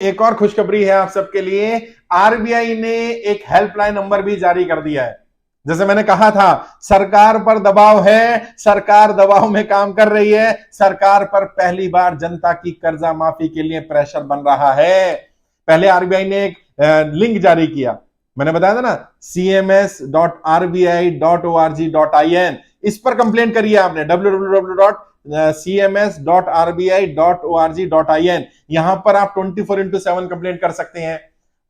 एक और खुशखबरी है आप सबके लिए। आरबीआई ने एक हेल्पलाइन नंबर भी जारी कर दिया है। जैसे मैंने कहा था, सरकार पर दबाव है, सरकार दबाव में काम कर रही है, सरकार पर पहली बार जनता की कर्जा माफी के लिए प्रेशर बन रहा है। पहले आरबीआई ने एक लिंक जारी किया, मैंने बताया था ना, cms.rbi.org.in। इस पर कंप्लेंट करिए आपने, www.cms.rbi.org.in। यहां पर आप 24/7 कंप्लेंट कर सकते हैं।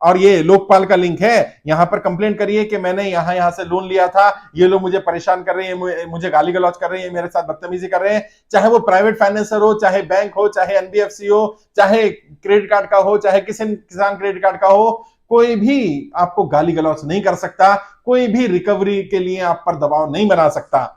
और ये लोकपाल का लिंक है, यहां पर कंप्लेंट करिए कि मैंने यहां से लोन लिया था, ये लोग मुझे परेशान कर रहे हैं, मुझे गाली गलौज कर रहे हैं, मेरे साथ बदतमीजी कर रहे हैं। चाहे वो प्राइवेट फाइनेंसर हो, चाहे बैंक हो, चाहे एनबीएफसी हो, चाहे क्रेडिट कार्ड का हो, चाहे किसान क्रेडिट कार्ड का हो, कोई भी आपको गाली गलौज नहीं कर सकता, कोई भी रिकवरी के लिए आप पर दबाव नहीं बना सकता।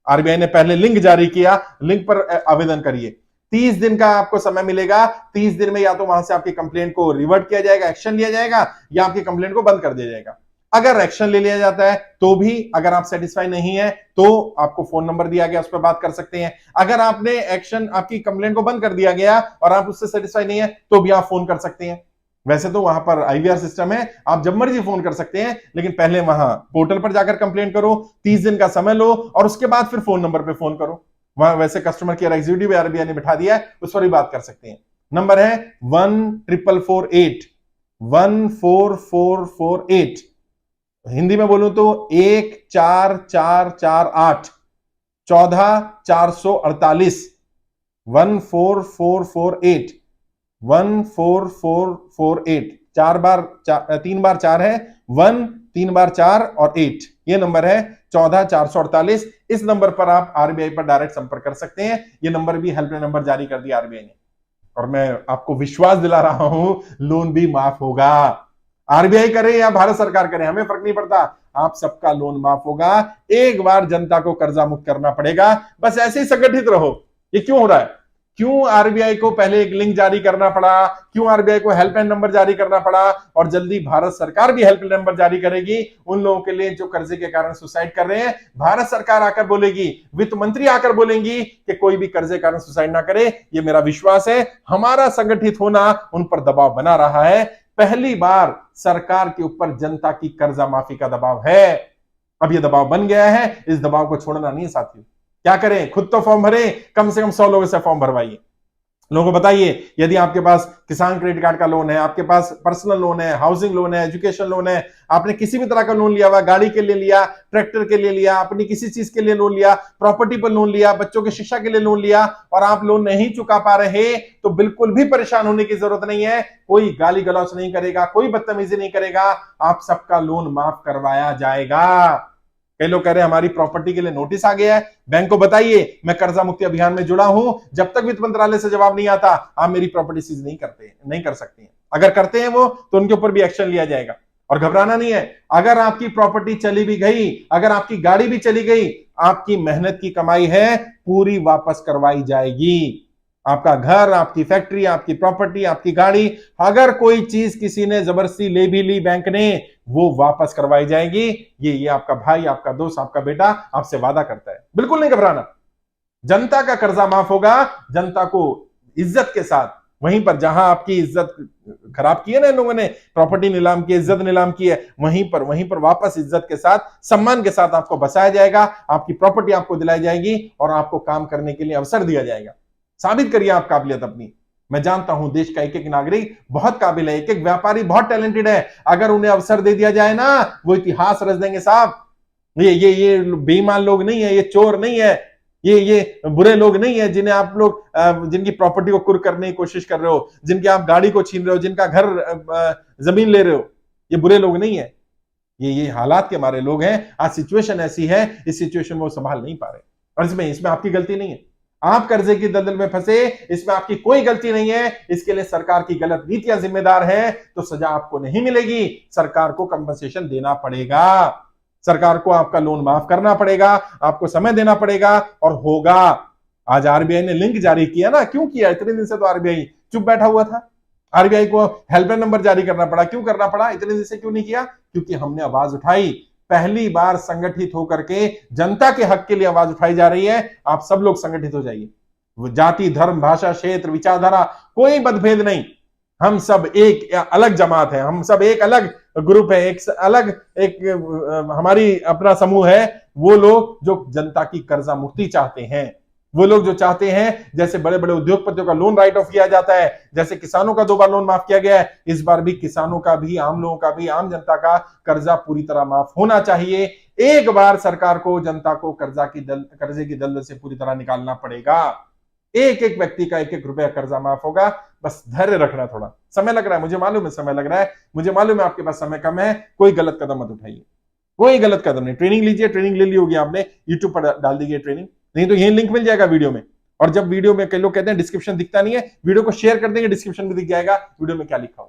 आरबीआई ने पहले लिंक जारी किया, लिंक पर आवेदन करिए। 30 दिन का आपको समय मिलेगा। 30 दिन में या तो वहां से आपकी कंप्लेंट को रिवर्ट किया जाएगा, एक्शन लिया जाएगा, या आपकी कंप्लेंट को बंद कर दिया जाएगा। अगर एक्शन ले लिया जाता है तो भी, अगर आप सेटिस्फाई नहीं है तो आपको फोन नंबर दिया गया, उस पर बात कर सकते हैं। अगर आपने एक्शन, आपकी कंप्लेंट को बंद कर दिया गया और आप उससे सेटिस्फाई नहीं है तो भी आप फोन कर सकते हैं। वैसे तो वहां पर आईवीआर सिस्टम है, आप जब मर्जी फोन कर सकते हैं, लेकिन पहले वहां पोर्टल पर जाकर कंप्लेंट करो, 30 दिन का समय लो और उसके बाद फिर फोन नंबर पे फोन करो। वहां वैसे कस्टमर केयर एग्जीक्यूटिव आरबीआई ने बिठा दिया है, उस पर भी बात कर सकते हैं। नंबर है 14448 14448। हिंदी में बोलूं तो 14448 14448 14448 14448। 3 बार 4 है, 1 3 बार 4 और 8, ये नंबर है 14448। इस नंबर पर आप आरबीआई पर डायरेक्ट संपर्क कर सकते हैं। ये नंबर भी हेल्पलाइन नंबर जारी कर दिया आरबीआई ने, और मैं आपको विश्वास दिला रहा हूं, लोन भी माफ होगा। आरबीआई करे या भारत सरकार करे, हमें फर्क नहीं पड़ता, आप सबका लोन माफ होगा। एक बार जनता को कर्जा मुक्त करना पड़ेगा, बस ऐसे ही संगठित रहो। ये क्यों हो रहा है? क्यों आरबीआई को पहले एक लिंक जारी करना पड़ा? क्यों आरबीआई को हेल्पलाइन नंबर जारी करना पड़ा? और जल्दी भारत सरकार भी हेल्पलाइन नंबर जारी करेगी उन लोगों के लिए जो कर्जे के कारण सुसाइड कर रहे हैं। भारत सरकार आकर बोलेगी, वित्त मंत्री आकर बोलेंगी कि कोई भी कर्जे के कारण सुसाइड ना करे। ये मेरा विश्वास है, हमारा संगठित होना उन पर दबाव बना रहा है। पहली बार सरकार के ऊपर जनता की कर्जा माफी का दबाव है। अब यह दबाव बन गया है, इस दबाव को छोड़ना नहीं है साथियों। क्या करें? खुद तो फॉर्म भरें, कम से कम 100 लोगों से फॉर्म भरवाइए। लोगों को बताइए, यदि आपके पास किसान क्रेडिट कार्ड का लोन है, आपके पास पर्सनल लोन है, हाउसिंग लोन है, एजुकेशन लोन है, आपने किसी भी तरह का लोन लिया हुआ, गाड़ी के लिए लिया, ट्रैक्टर के लिए लिया, अपनी किसी चीज के लिए लोन लिया, प्रॉपर्टी पर लोन लिया, बच्चों की शिक्षा के लिए लोन लिया, और आप लोन नहीं चुका पा रहे, तो बिल्कुल भी परेशान होने की जरूरत नहीं है। कोई गाली गलौज नहीं करेगा, कोई बदतमीजी नहीं करेगा, आप सबका लोन माफ करवाया जाएगा। कई लोग कह रहे हैं हमारी प्रॉपर्टी के लिए नोटिस आ गया है, बैंक को बताइए मैं कर्जा मुक्ति अभियान में जुड़ा हूं, जब तक वित्त मंत्रालय से जवाब नहीं आता आप मेरी प्रॉपर्टी सीज नहीं कर सकते हैं। अगर करते हैं वो, तो उनके ऊपर भी एक्शन लिया जाएगा। और घबराना नहीं है, अगर आपकी प्रॉपर्टी चली भी गई, अगर आपकी गाड़ी भी चली गई, आपकी मेहनत की कमाई है, पूरी वापस करवाई जाएगी। आपका घर, आपकी फैक्ट्री, आपकी प्रॉपर्टी, आपकी गाड़ी, अगर कोई चीज किसी ने जबरदस्ती ले भी ली बैंक ने, वो वापस करवाई जाएगी। ये आपका भाई, आपका दोस्त, आपका बेटा आपसे वादा करता है। बिल्कुल नहीं घबराना, जनता का कर्जा माफ होगा, जनता को इज्जत के साथ। वहीं पर जहां आपकी इज्जत खराब की है ना इन लोगों ने, प्रॉपर्टी नीलाम की, इज्जत नीलाम की है, वहीं पर वापस इज्जत के साथ, सम्मान के साथ आपको बसाया जाएगा, आपकी प्रॉपर्टी आपको दिलाई जाएगी और आपको काम करने के लिए अवसर दिया जाएगा। साबित करिए आप काबिलियत अपनी। मैं जानता हूं देश का एक एक नागरिक बहुत काबिल है, एक एक व्यापारी बहुत टैलेंटेड है। अगर उन्हें अवसर दे दिया जाए ना, वो इतिहास रच देंगे साहब। ये बेईमान लोग नहीं है, ये चोर नहीं है, ये बुरे लोग नहीं है जिन्हें आप लोग जिनकी प्रॉपर्टी को कुर करने की कोशिश कर रहे हो, जिनकी आप गाड़ी को छीन रहे हो, जिनका घर जमीन ले रहे हो, ये बुरे लोग नहीं है। ये हालात के हमारे लोग हैं। आज सिचुएशन ऐसी है, इस सिचुएशन में वो संभाल नहीं पा रहे, और इसमें आपकी गलती नहीं है। आप कर्जे की दलदल में फंसे, इसमें आपकी कोई गलती नहीं है। इसके लिए सरकार की गलत नीतियां जिम्मेदार है, तो सजा आपको नहीं मिलेगी, सरकार को कंपनसेशन देना पड़ेगा, सरकार को आपका लोन माफ करना पड़ेगा, आपको समय देना पड़ेगा, और होगा। आज आरबीआई ने लिंक जारी किया ना, क्यों किया? इतने दिन से तो आरबीआई चुप बैठा हुआ था। आरबीआई को हेल्पलाइन नंबर जारी करना पड़ा। क्यों करना पड़ा? इतने दिन से क्यों नहीं किया? क्योंकि हमने आवाज उठाई। पहली बार संगठित होकर के जनता के हक के लिए आवाज उठाई जा रही है। आप सब लोग संगठित हो जाइए। जाति, धर्म, भाषा, क्षेत्र, विचारधारा, कोई मतभेद नहीं। हम सब एक अलग जमात है, हम सब एक अलग ग्रुप है, एक अलग हमारी अपना समूह है। वो लोग जो जनता की कर्जा मुक्ति चाहते हैं, वो लोग जो चाहते हैं जैसे बड़े बड़े उद्योगपतियों का लोन राइट ऑफ किया जाता है, जैसे किसानों का 2 बार लोन माफ किया गया है, इस बार भी किसानों का भी, आम लोगों का भी, आम जनता का कर्जा पूरी तरह माफ होना चाहिए। एक बार सरकार को जनता को कर्जे की दलदल से पूरी तरह निकालना पड़ेगा। एक एक व्यक्ति का 1-1 रुपया कर्जा माफ होगा। बस धैर्य रखना, थोड़ा समय लग रहा है, मुझे मालूम है समय लग रहा है, मुझे मालूम है आपके पास समय कम है। कोई गलत कदम मत उठाइए, कोई गलत कदम नहीं। ट्रेनिंग लीजिए, ट्रेनिंग ले ली होगी आपने, यूट्यूब पर डाल दीजिए ट्रेनिंग, नहीं तो यही लिंक मिल जाएगा वीडियो में। और जब वीडियो में, कई लोग कहते हैं डिस्क्रिप्शन दिखता नहीं है, वीडियो को शेयर कर देंगे, डिस्क्रिप्शन में दिख जाएगा वीडियो में क्या लिखा हो।